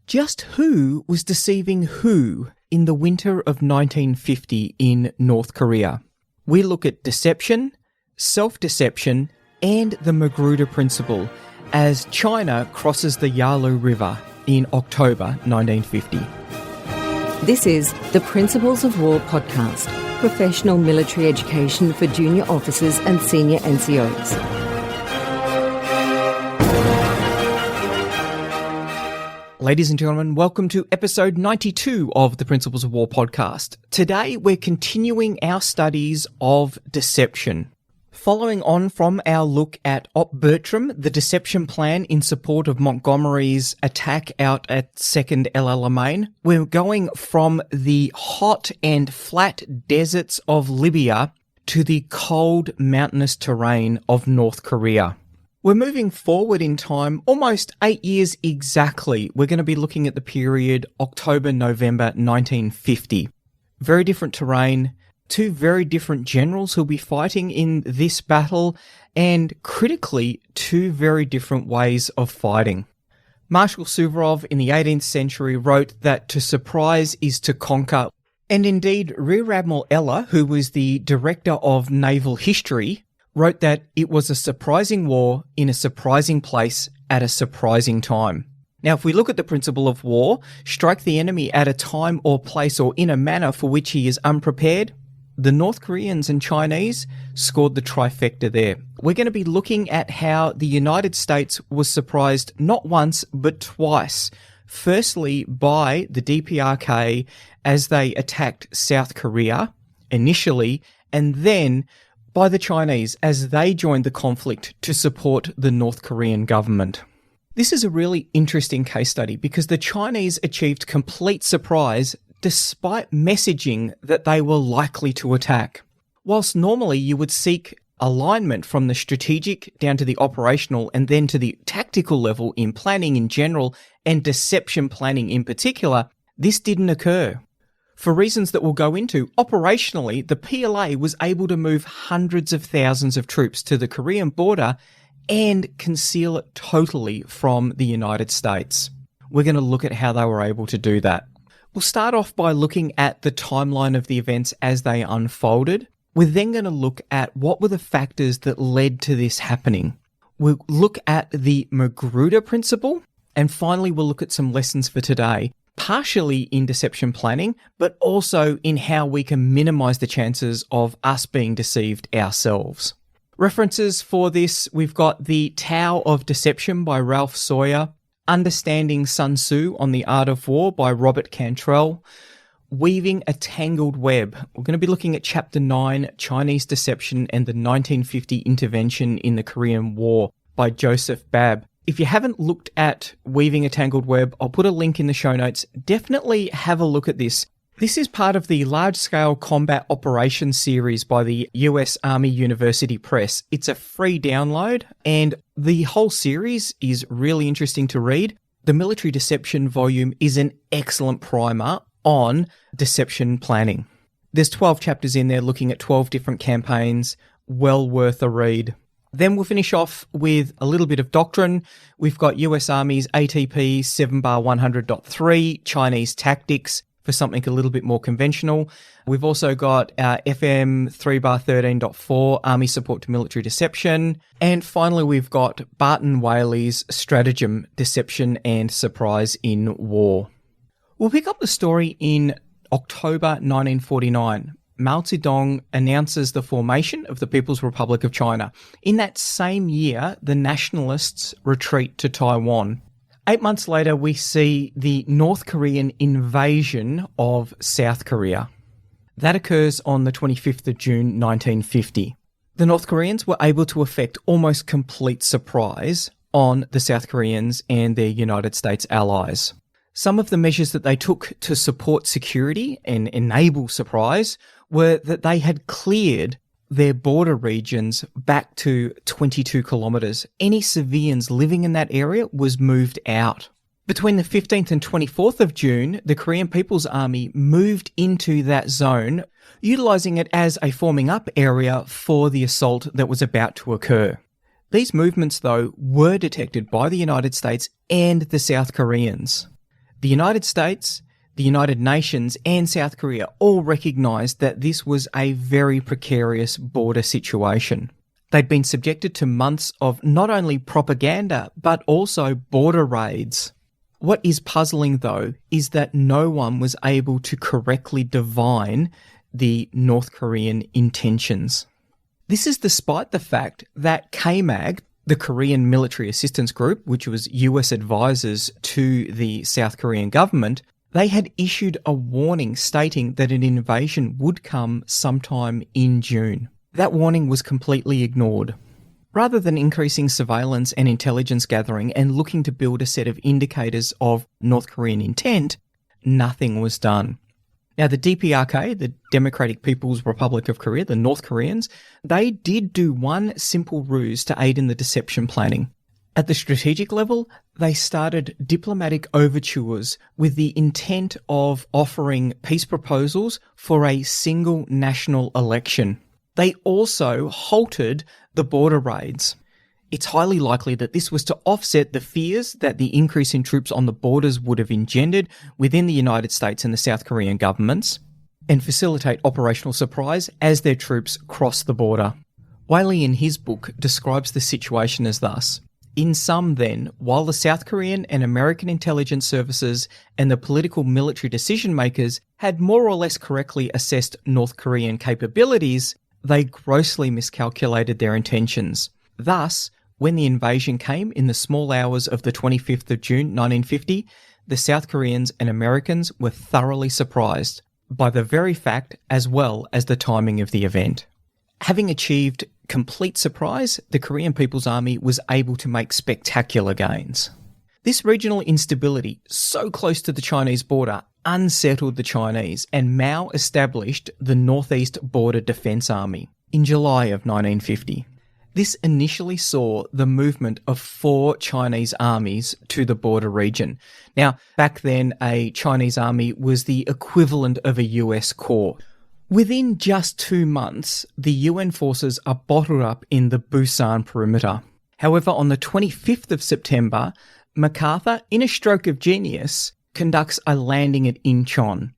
Just who was deceiving who in the winter of 1950 in North Korea? We look at deception, self-deception, and the MacArthur principle as China crosses the Yalu River in October 1950. This is the Principles of War podcast, professional military education for junior officers and senior NCOs. Ladies and gentlemen, welcome to episode 92 of the Principles of War podcast. Today, we're continuing our studies of deception. Following on from our look at Op Bertram, the deception plan in support of Montgomery's attack out at 2nd El Alamein, we're going from the hot and flat deserts of Libya to the cold mountainous terrain of North Korea. We're moving forward in time almost 8 years exactly. We're going to be looking at the period October-November 1950. Very different terrain, two very different generals who'll be fighting in this battle, and critically, two very different ways of fighting. Marshal Suvorov in the 18th century wrote that to surprise is to conquer. And indeed, Rear Admiral Eller, who was the director of naval history, wrote that it was a surprising war in a surprising place at a surprising time. Now, if we look at the principle of war, strike the enemy at a time or place or in a manner for which he is unprepared, the North Koreans and Chinese scored the trifecta there. We're going to be looking at how the United States was surprised not once, but twice. Firstly, by the DPRK as they attacked South Korea initially, and then by the Chinese as they joined the conflict to support the North Korean government. This is a really interesting case study because the Chinese achieved complete surprise despite messaging that they were likely to attack. Whilst normally you would seek alignment from the strategic down to the operational and then to the tactical level in planning in general and deception planning in particular, this didn't occur. For reasons that we'll go into, operationally, the PLA was able to move hundreds of thousands of troops to the Korean border and conceal it totally from the United States. We're going to look at how they were able to do that. We'll start off by looking at the timeline of the events as they unfolded. We're then going to look at what were the factors that led to this happening. We'll look at the MacArthur principle, and finally we'll look at some lessons for today. Partially in deception planning, but also in how we can minimize the chances of us being deceived ourselves. References for this, we've got The Tao of Deception by Ralph Sawyer, Understanding Sun Tzu on the Art of War by Robert Cantrell, Weaving a Tangled Web. We're going to be looking at Chapter 9, Chinese Deception and the 1950 Intervention in the Korean War by Joseph Babb. If you haven't looked at Weaving a Tangled Web, I'll put a link in the show notes. Definitely have a look at this. This is part of the large-scale combat operations series by the US Army University Press. It's a free download, and the whole series is really interesting to read. The Military Deception volume is an excellent primer on deception planning. There's 12 chapters in there looking at 12 different campaigns. Well worth a read. Then we'll finish off with a little bit of doctrine. We've got US Army's ATP 7-100.3, Chinese Tactics, for something a little bit more conventional. We've also got our FM 3-13.4, Army Support to Military Deception. And finally, we've got Barton Whaley's Stratagem, Deception and Surprise in War. We'll pick up the story in October 1949. Mao Zedong announces the formation of the People's Republic of China. In that same year, the nationalists retreat to Taiwan. 8 months later, we see the North Korean invasion of South Korea. That occurs on the 25th of June 1950. The North Koreans were able to effect almost complete surprise on the South Koreans and their United States allies. Some of the measures that they took to support security and enable surprise were that they had cleared their border regions back to 22 kilometres. Any civilians living in that area was moved out. Between the 15th and 24th of June, the Korean People's Army moved into that zone, utilising it as a forming up area for the assault that was about to occur. These movements, though, were detected by the United States and the South Koreans. The United States, the United Nations, and South Korea all recognised that this was a very precarious border situation. They'd been subjected to months of not only propaganda, but also border raids. What is puzzling, though, is that no one was able to correctly divine the North Korean intentions. This is despite the fact that KMAG, the Korean Military Assistance Group, which was US advisors to the South Korean government, they had issued a warning stating that an invasion would come sometime in June. That warning was completely ignored. Rather than increasing surveillance and intelligence gathering and looking to build a set of indicators of North Korean intent, nothing was done. Now, the DPRK, the Democratic People's Republic of Korea, the North Koreans, they did do one simple ruse to aid in the deception planning. At the strategic level, they started diplomatic overtures with the intent of offering peace proposals for a single national election. They also halted the border raids. It's highly likely that this was to offset the fears that the increase in troops on the borders would have engendered within the United States and the South Korean governments, and facilitate operational surprise as their troops cross the border. Wiley, in his book, describes the situation as thus. In sum, then, while the South Korean and American intelligence services and the political military decision makers had more or less correctly assessed North Korean capabilities, they grossly miscalculated their intentions. Thus, when the invasion came in the small hours of the 25th of June 1950, the South Koreans and Americans were thoroughly surprised by the very fact as well as the timing of the event. Having achieved complete surprise, the Korean People's Army was able to make spectacular gains. This regional instability, so close to the Chinese border, unsettled the Chinese, and Mao established the Northeast Border Defense Army in July of 1950. This initially saw the movement of 4 Chinese armies to the border region. Now, back then, a Chinese army was the equivalent of a US corps. Within just 2 months, the UN forces are bottled up in the Busan perimeter. However, on the 25th of September, MacArthur, in a stroke of genius, conducts a landing at Incheon.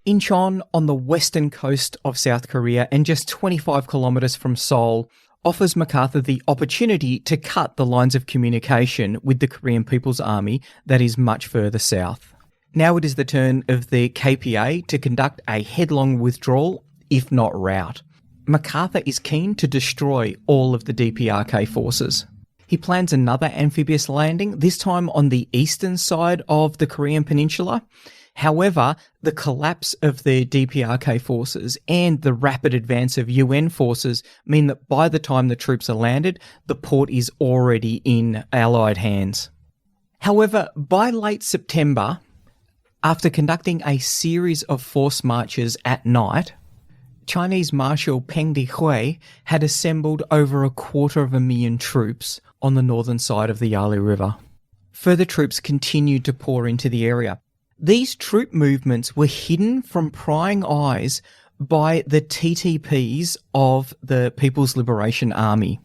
Incheon, on the western coast of South Korea and just 25 kilometres from Seoul, offers MacArthur the opportunity to cut the lines of communication with the Korean People's Army that is much further south. Now it is the turn of the KPA to conduct a headlong withdrawal, if not rout. MacArthur is keen to destroy all of the DPRK forces. He plans another amphibious landing, this time on the eastern side of the Korean peninsula. However, the collapse of the DPRK forces and the rapid advance of UN forces mean that by the time the troops are landed, the port is already in Allied hands. However, by late September, after conducting a series of force marches at night, Chinese Marshal Peng Dehui had assembled over 250,000 troops on the northern side of the Yalu River. Further troops continued to pour into the area. These troop movements were hidden from prying eyes by the TTPs of the People's Liberation Army.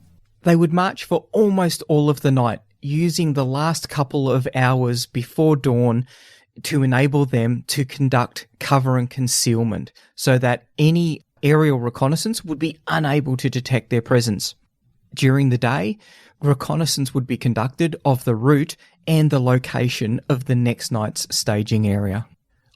They would march for almost all of the night, using the last couple of hours before dawn to enable them to conduct cover and concealment so that any aerial reconnaissance would be unable to detect their presence. During the day, reconnaissance would be conducted of the route and the location of the next night's staging area.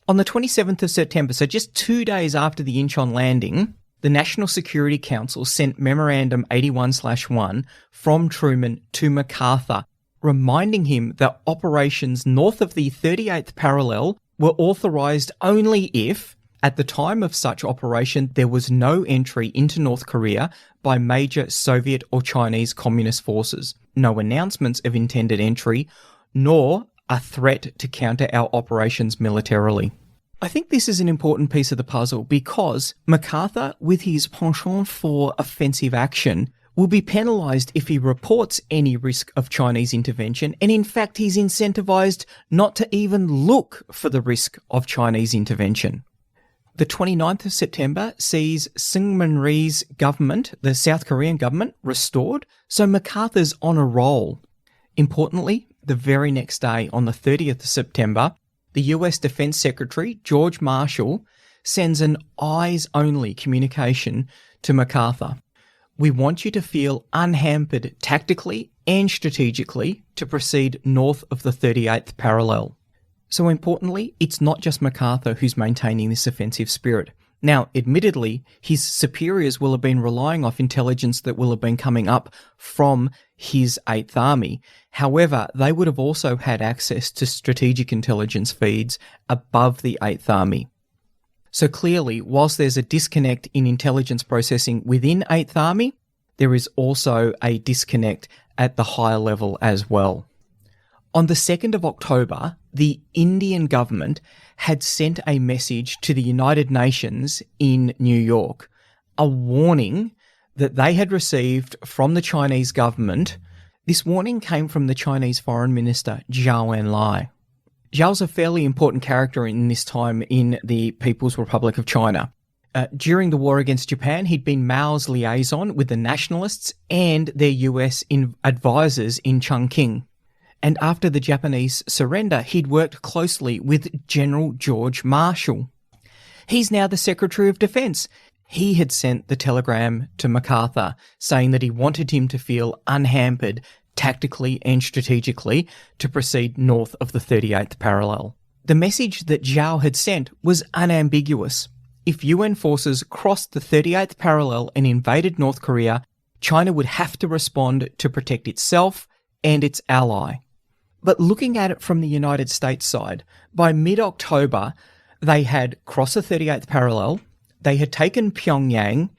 On the 27th of September, so just 2 days after the Incheon landing, the National Security Council sent Memorandum 81/1 from Truman to MacArthur, reminding him that operations north of the 38th parallel were authorised only if, at the time of such operation, there was no entry into North Korea by major Soviet or Chinese Communist forces, no announcements of intended entry, nor a threat to counter our operations militarily. I think this is an important piece of the puzzle because MacArthur, with his penchant for offensive action, will be penalised if he reports any risk of Chinese intervention, and in fact he's incentivised not to even look for the risk of Chinese intervention. The 29th of September sees Syngman Rhee's government, the South Korean government, restored, so MacArthur's on a roll. Importantly, the very next day, on the 30th of September, the US Defense Secretary, George Marshall, sends an eyes-only communication to MacArthur. We want you to feel unhampered tactically and strategically to proceed north of the 38th parallel. So importantly, it's not just MacArthur who's maintaining this offensive spirit. Now, admittedly, his superiors will have been relying off intelligence that will have been coming up from his 8th Army. However, they would have also had access to strategic intelligence feeds above the 8th Army. So clearly, whilst there's a disconnect in intelligence processing within 8th Army, there is also a disconnect at the higher level as well. On the 2nd of October, the Indian government had sent a message to the United Nations in New York, a warning that they had received from the Chinese government. This warning came from the Chinese Foreign Minister, Zhou Enlai. Zhao's a fairly important character in this time in the People's Republic of China. During the war against Japan, he'd been Mao's liaison with the nationalists and their US advisors in Chongqing. And after the Japanese surrender, he'd worked closely with General George Marshall. He's now the Secretary of Defense. He had sent the telegram to MacArthur saying that he wanted him to feel unhampered tactically and strategically to proceed north of the 38th parallel. The message that Zhao had sent was unambiguous. If UN forces crossed the 38th parallel and invaded North Korea, China would have to respond to protect itself and its ally. But looking at it from the United States side, by mid-October, they had crossed the 38th parallel, they had taken Pyongyang,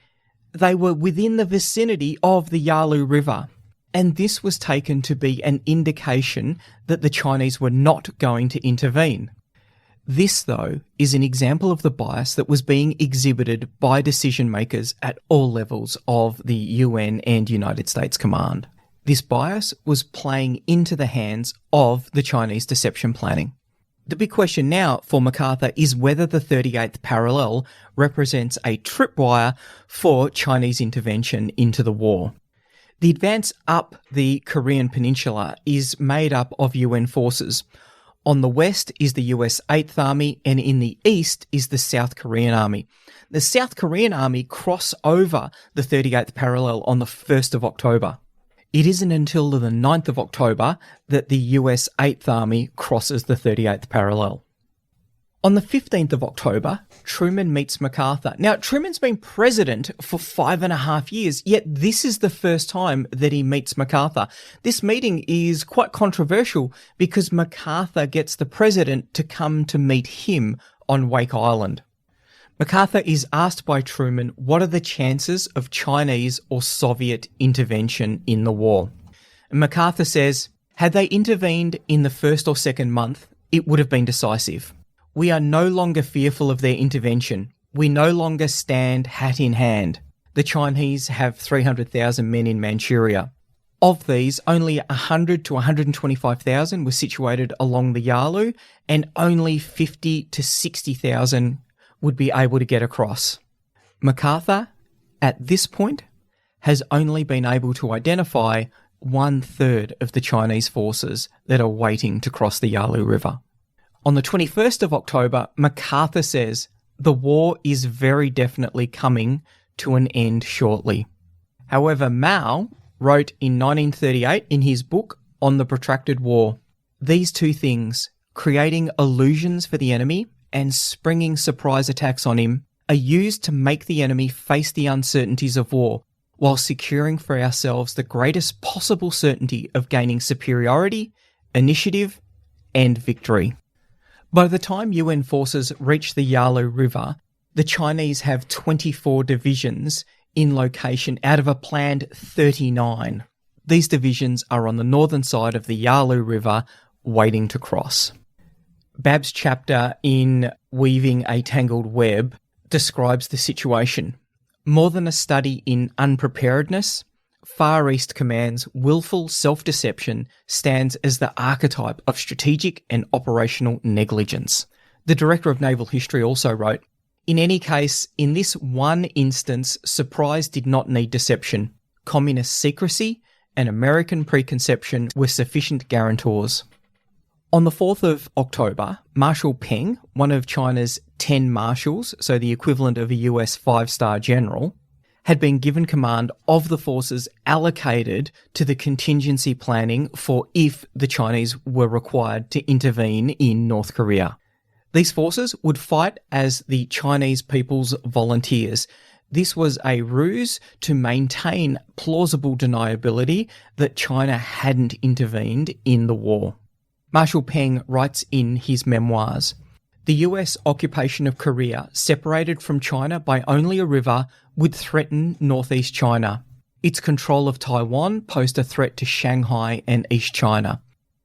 they were within the vicinity of the Yalu River. And this was taken to be an indication that the Chinese were not going to intervene. This, though, is an example of the bias that was being exhibited by decision makers at all levels of the UN and United States Command. This bias was playing into the hands of the Chinese deception planning. The big question now for MacArthur is whether the 38th parallel represents a tripwire for Chinese intervention into the war. The advance up the Korean Peninsula is made up of UN forces. On the west is the US 8th Army, and in the east is the South Korean Army. The South Korean Army cross over the 38th parallel on the 1st of October. It isn't until the 9th of October that the US 8th Army crosses the 38th parallel. On the 15th of October, Truman meets MacArthur. Now, Truman's been president for 5.5 years, yet this is the first time that he meets MacArthur. This meeting is quite controversial because MacArthur gets the president to come to meet him on Wake Island. MacArthur is asked by Truman what are the chances of Chinese or Soviet intervention in the war. And MacArthur says, had they intervened in the first or second month, it would have been decisive. We are no longer fearful of their intervention. We no longer stand hat in hand. The Chinese have 300,000 men in Manchuria. Of these, only 100 to 125,000 were situated along the Yalu, and only 50 to 60,000 would be able to get across. MacArthur, at this point, has only been able to identify 1/3 of the Chinese forces that are waiting to cross the Yalu River. On the 21st of October, MacArthur says the war is very definitely coming to an end shortly. However, Mao wrote in 1938 in his book On the Protracted War, these two things, creating illusions for the enemy and springing surprise attacks on him, are used to make the enemy face the uncertainties of war while securing for ourselves the greatest possible certainty of gaining superiority, initiative, and victory. By the time UN forces reach the Yalu River, the Chinese have 24 divisions in location out of a planned 39. These divisions are on the northern side of the Yalu River, waiting to cross. Bab's chapter in Weaving a Tangled Web describes the situation. More than a study in unpreparedness, Far East Command's willful self-deception stands as the archetype of strategic and operational negligence. The Director of Naval History also wrote, in any case, in this one instance, surprise did not need deception. Communist secrecy and American preconception were sufficient guarantors. On the 4th of October, Marshal Peng, one of China's 10 marshals, so the equivalent of a US 5-star general, had been given command of the forces allocated to the contingency planning for if the Chinese were required to intervene in North Korea. These forces would fight as the Chinese People's Volunteers. This was a ruse to maintain plausible deniability that China hadn't intervened in the war. Marshal Peng writes in his memoirs, "The US occupation of Korea, separated from China by only a river, would threaten northeast China. Its control of Taiwan posed a threat to Shanghai and East China.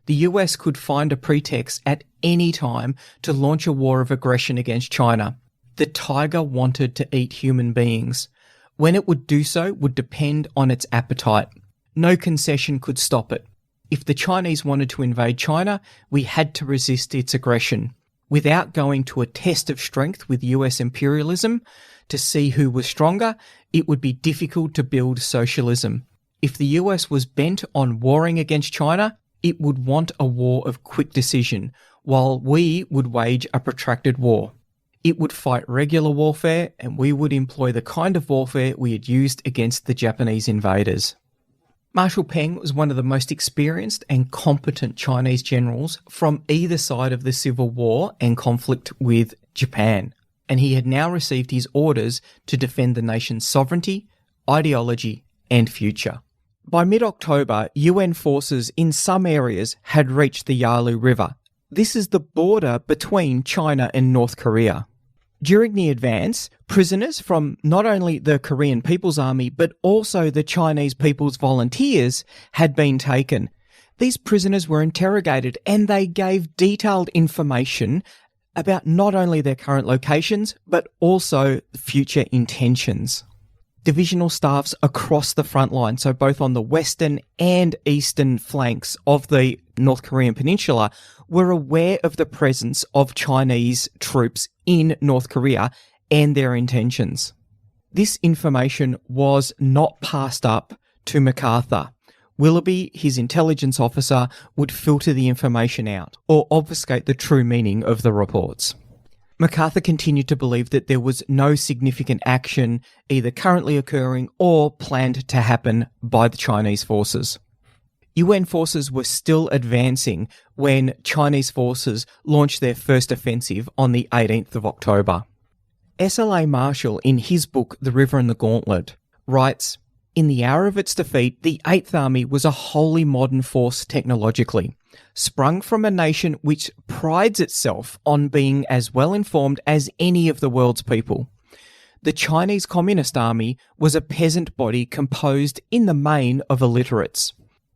The US could find a pretext at any time to launch a war of aggression against China. The tiger wanted to eat human beings. When it would do so would depend on its appetite. No concession could stop it. If the Chinese wanted to invade China, we had to resist its aggression. Without going to a test of strength with US imperialism to see who was stronger, it would be difficult to build socialism. If the US was bent on warring against China, it would want a war of quick decision, while we would wage a protracted war. It would fight regular warfare, and we would employ the kind of warfare we had used against the Japanese invaders." Marshal Peng was one of the most experienced and competent Chinese generals from either side of the civil war and conflict with Japan, and he had now received his orders to defend the nation's sovereignty, ideology, and future. By mid-October, UN forces in some areas had reached the Yalu River. This is the border between China and North Korea. During the advance, prisoners from not only the Korean People's Army but also the Chinese People's Volunteers had been taken. These prisoners were interrogated and they gave detailed information about not only their current locations but also future intentions. Divisional staffs across the front line, so both on the western and eastern flanks of the North Korean peninsula, were aware of the presence of Chinese troops in North Korea and their intentions. This information was not passed up to MacArthur. Willoughby, his intelligence officer, would filter the information out or obfuscate the true meaning of the reports. MacArthur continued to believe that there was no significant action either currently occurring or planned to happen by the Chinese forces. UN forces were still advancing when Chinese forces launched their first offensive on the 18th of October. SLA Marshall, in his book The River and the Gauntlet, writes, "In the hour of its defeat, the 8th Army was a wholly modern force technologically, sprung from a nation which prides itself on being as well informed as any of the world's people. The Chinese Communist Army was a peasant body composed in the main of illiterates.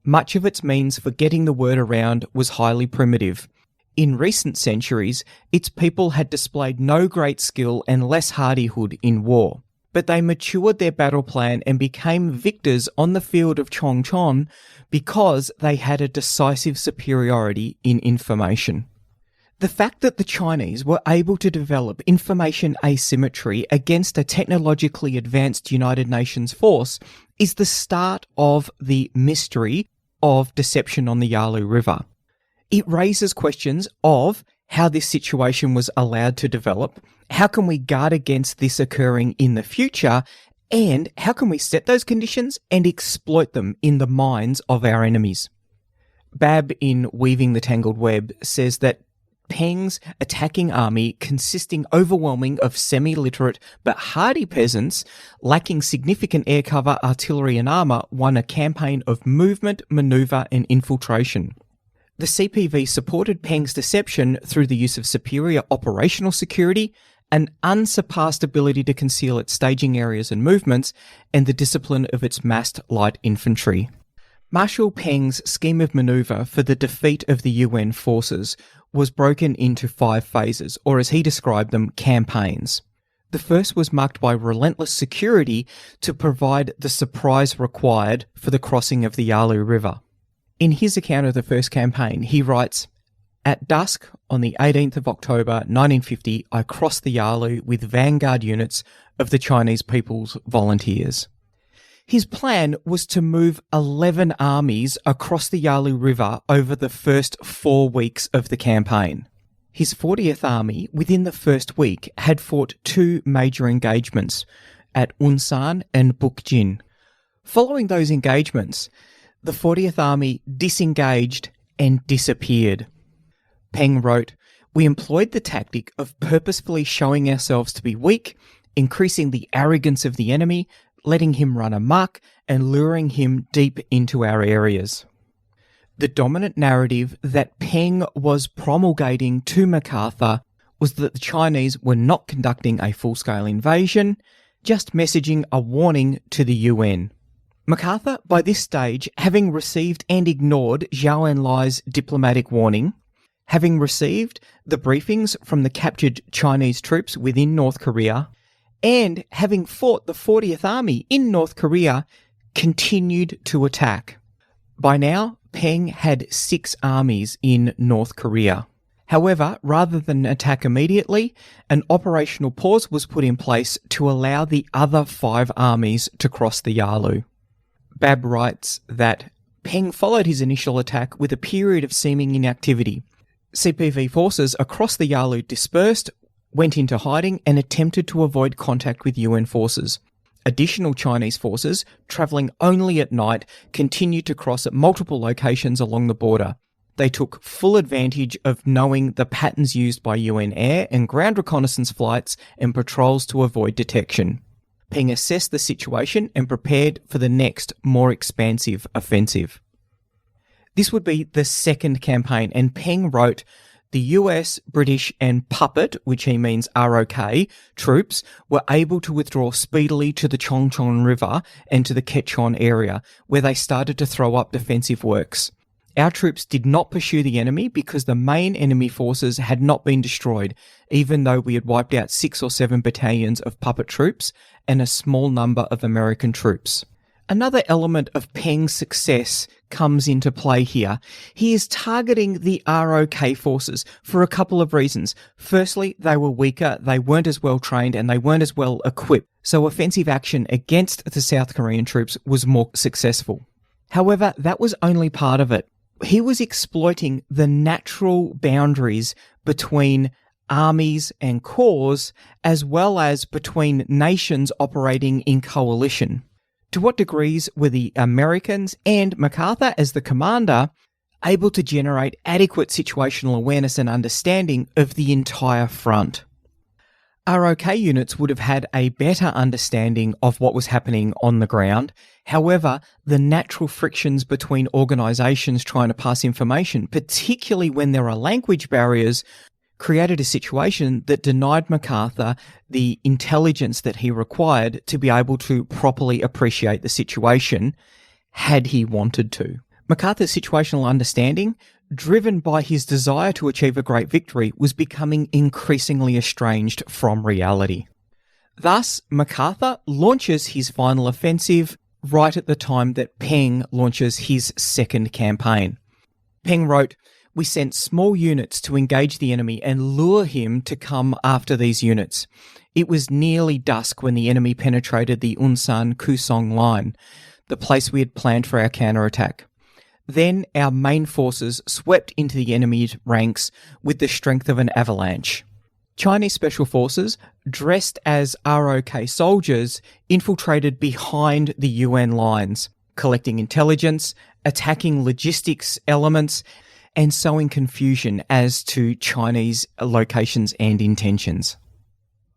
Much of its means for getting the word around was highly primitive. In recent centuries, its people had displayed no great skill and less hardihood in war, but they matured their battle plan and became victors on the field of Chongchon because they had a decisive superiority in information." The fact that the Chinese were able to develop information asymmetry against a technologically advanced United Nations force is the start of the mystery of deception on the Yalu River. It raises questions of how this situation was allowed to develop, how can we guard against this occurring in the future, and how can we set those conditions and exploit them in the minds of our enemies. Babb, in Weaving the Tangled Web, says that Peng's attacking army, consisting overwhelming of semi-literate but hardy peasants, lacking significant air cover, artillery and armour, won a campaign of movement, manoeuvre and infiltration. The CPV supported Peng's deception through the use of superior operational security, an unsurpassed ability to conceal its staging areas and movements, and the discipline of its massed light infantry. Marshal Peng's scheme of manoeuvre for the defeat of the UN forces was broken into 5 phases, or as he described them, campaigns. The first was marked by relentless security to provide the surprise required for the crossing of the Yalu River. In his account of the first campaign, he writes, "At dusk on the 18th of October 1950, I crossed the Yalu with vanguard units of the Chinese People's Volunteers. His plan was to move 11 armies across the Yalu River over the first 4 weeks of the campaign. His 40th Army, within the first week, had fought 2 major engagements at Unsan and Bukjin. Following those engagements, the 40th Army disengaged and disappeared. Peng wrote, "We employed the tactic of purposefully showing ourselves to be weak, increasing the arrogance of the enemy, letting him run amok, and luring him deep into our areas." The dominant narrative that Peng was promulgating to MacArthur was that the Chinese were not conducting a full-scale invasion, just messaging a warning to the UN. MacArthur, by this stage, having received and ignored Zhou Enlai's diplomatic warning, having received the briefings from the captured Chinese troops within North Korea, and having fought the 40th Army in North Korea, continued to attack. By now, Peng had 6 armies in North Korea. However, rather than attack immediately, an operational pause was put in place to allow the other 5 armies to cross the Yalu. Bab writes that Peng followed his initial attack with a period of seeming inactivity. CPV forces across the Yalu dispersed, went into hiding, and attempted to avoid contact with UN forces. Additional Chinese forces, travelling only at night, continued to cross at multiple locations along the border. They took full advantage of knowing the patterns used by UN air and ground reconnaissance flights and patrols to avoid detection. Peng assessed the situation and prepared for the next, more expansive offensive. This would be the second campaign, and Peng wrote, "The US, British and puppet," which he means ROK, troops were able to withdraw speedily to the Chongchon River and to the Quechon area, where they started to throw up defensive works. Our troops did not pursue the enemy because the main enemy forces had not been destroyed, even though we had wiped out 6 or 7 battalions of puppet troops and a small number of American troops. Another element of Peng's success comes into play here. He is targeting the ROK forces for a couple of reasons. Firstly, they were weaker, they weren't as well trained, and they weren't as well equipped, so offensive action against the South Korean troops was more successful. However, that was only part of it. He was exploiting the natural boundaries between armies and corps, as well as between nations operating in coalition. To what degrees were the Americans and MacArthur as the commander able to generate adequate situational awareness and understanding of the entire front? ROK units would have had a better understanding of what was happening on the ground. However, the natural frictions between organisations trying to pass information, particularly when there are language barriers, created a situation that denied MacArthur the intelligence that he required to be able to properly appreciate the situation, had he wanted to. MacArthur's situational understanding, driven by his desire to achieve a great victory, was becoming increasingly estranged from reality. Thus, MacArthur launches his final offensive right at the time that Peng launches his second campaign. Peng wrote, "We sent small units to engage the enemy and lure him to come after these units. It was nearly dusk when the enemy penetrated the Unsan-Kusong line, the place we had planned for our counterattack. Then our main forces swept into the enemy's ranks with the strength of an avalanche. Chinese special forces, dressed as ROK soldiers, infiltrated behind the UN lines, collecting intelligence, attacking logistics elements, and sowing confusion as to Chinese locations and intentions."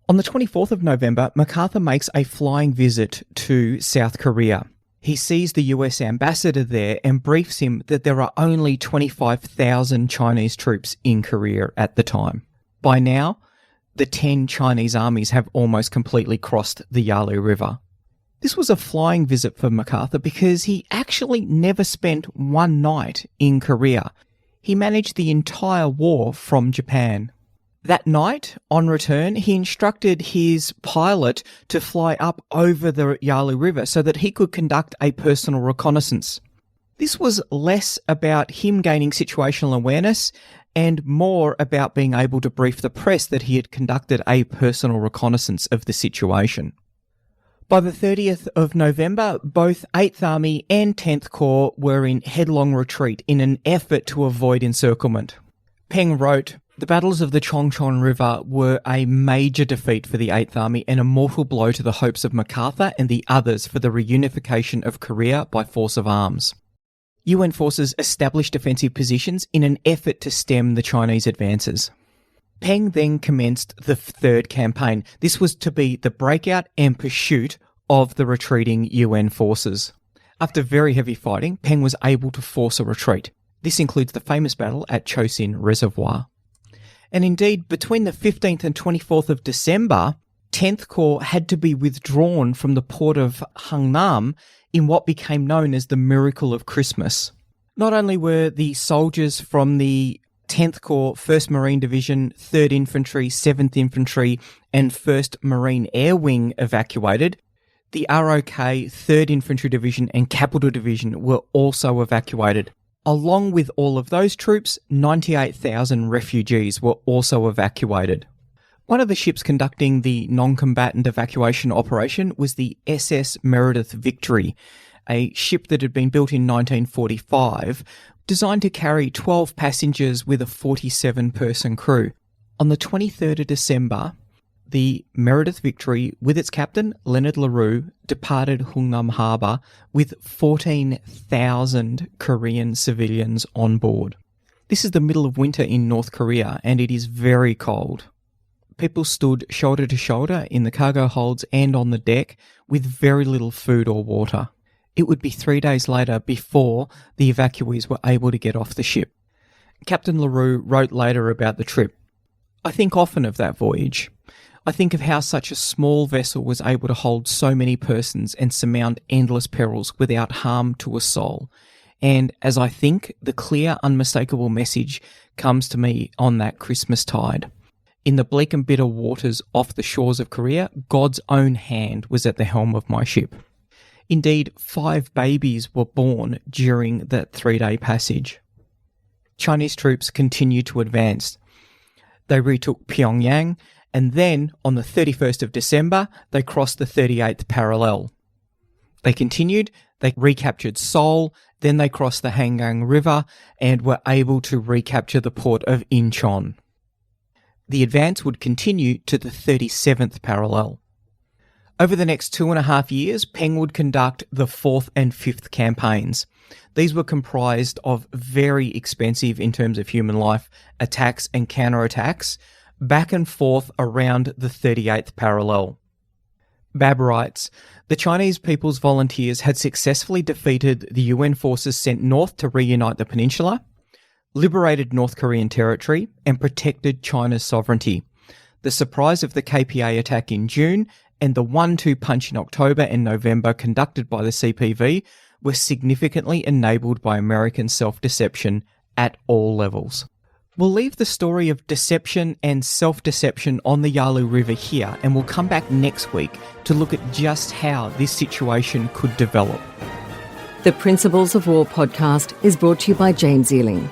On the 24th of November, MacArthur makes a flying visit to South Korea. He sees the US ambassador there and briefs him that there are only 25,000 Chinese troops in Korea at the time. By now, the 10 Chinese armies have almost completely crossed the Yalu River. This was a flying visit for MacArthur because he actually never spent one night in Korea. He managed the entire war from Japan. That night, on return, he instructed his pilot to fly up over the Yalu River so that he could conduct a personal reconnaissance. This was less about him gaining situational awareness and more about being able to brief the press that he had conducted a personal reconnaissance of the situation. By the 30th of November, both 8th Army and 10th Corps were in headlong retreat in an effort to avoid encirclement. Peng wrote, "The battles of the Chongchon River were a major defeat for the 8th Army and a mortal blow to the hopes of MacArthur and the others for the reunification of Korea by force of arms. UN forces established defensive positions in an effort to stem the Chinese advances." Peng then commenced the third campaign. This was to be the breakout and pursuit of the retreating UN forces. After very heavy fighting, Peng was able to force a retreat. This includes the famous battle at Chosin Reservoir. And indeed, between the 15th and 24th of December, 10th Corps had to be withdrawn from the port of Hangnam in what became known as the Miracle of Christmas. Not only were the soldiers from the 10th Corps, 1st Marine Division, 3rd Infantry, 7th Infantry, and 1st Marine Air Wing evacuated, the ROK, 3rd Infantry Division, and Capital Division were also evacuated. Along with all of those troops, 98,000 refugees were also evacuated. One of the ships conducting the non-combatant evacuation operation was the SS Meredith Victory, a ship that had been built in 1945, designed to carry 12 passengers with a 47-person crew. On the 23rd of December, the Meredith Victory, with its captain, Leonard LaRue, departed Hungnam Harbour with 14,000 Korean civilians on board. This is the middle of winter in North Korea, and it is very cold. People stood shoulder to shoulder in the cargo holds and on the deck with very little food or water. It would be 3 days later before the evacuees were able to get off the ship. Captain LaRue wrote later about the trip. "I think often of that voyage. I think of how such a small vessel was able to hold so many persons and surmount endless perils without harm to a soul. And as I think, the clear, unmistakable message comes to me on that Christmas tide. In the bleak and bitter waters off the shores of Korea, God's own hand was at the helm of my ship." Indeed, 5 babies were born during that 3-day passage. Chinese troops continued to advance. They retook Pyongyang, and then, on the 31st of December, they crossed the 38th parallel. They continued, they recaptured Seoul, then they crossed the Hangang River, and were able to recapture the port of Incheon. The advance would continue to the 37th parallel. Over the next 2.5 years, Peng would conduct the 4th and 5th campaigns. These were comprised of very expensive, in terms of human life, attacks and counterattacks, back and forth around the 38th parallel. Bab writes, "The Chinese People's Volunteers had successfully defeated the UN forces sent north to reunite the peninsula, liberated North Korean territory, and protected China's sovereignty. The surprise of the KPA attack in June and the 1-2 punch in October and November conducted by the CPV were significantly enabled by American self-deception at all levels." We'll leave the story of deception and self-deception on the Yalu River here, and we'll come back next week to look at just how this situation could develop. The Principles of War podcast is brought to you by James Ealing.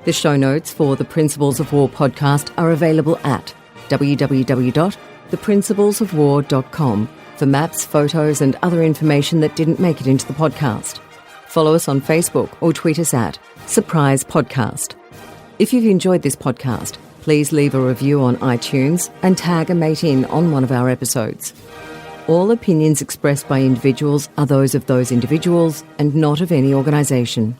The show notes for the Principles of War podcast are available at www.theprinciplesofwar.com for maps, photos and other information that didn't make it into the podcast. Follow us on Facebook or tweet us at Surprise Podcast. If you've enjoyed this podcast, please leave a review on iTunes and tag a mate in on one of our episodes. All opinions expressed by individuals are those of those individuals and not of any organisation.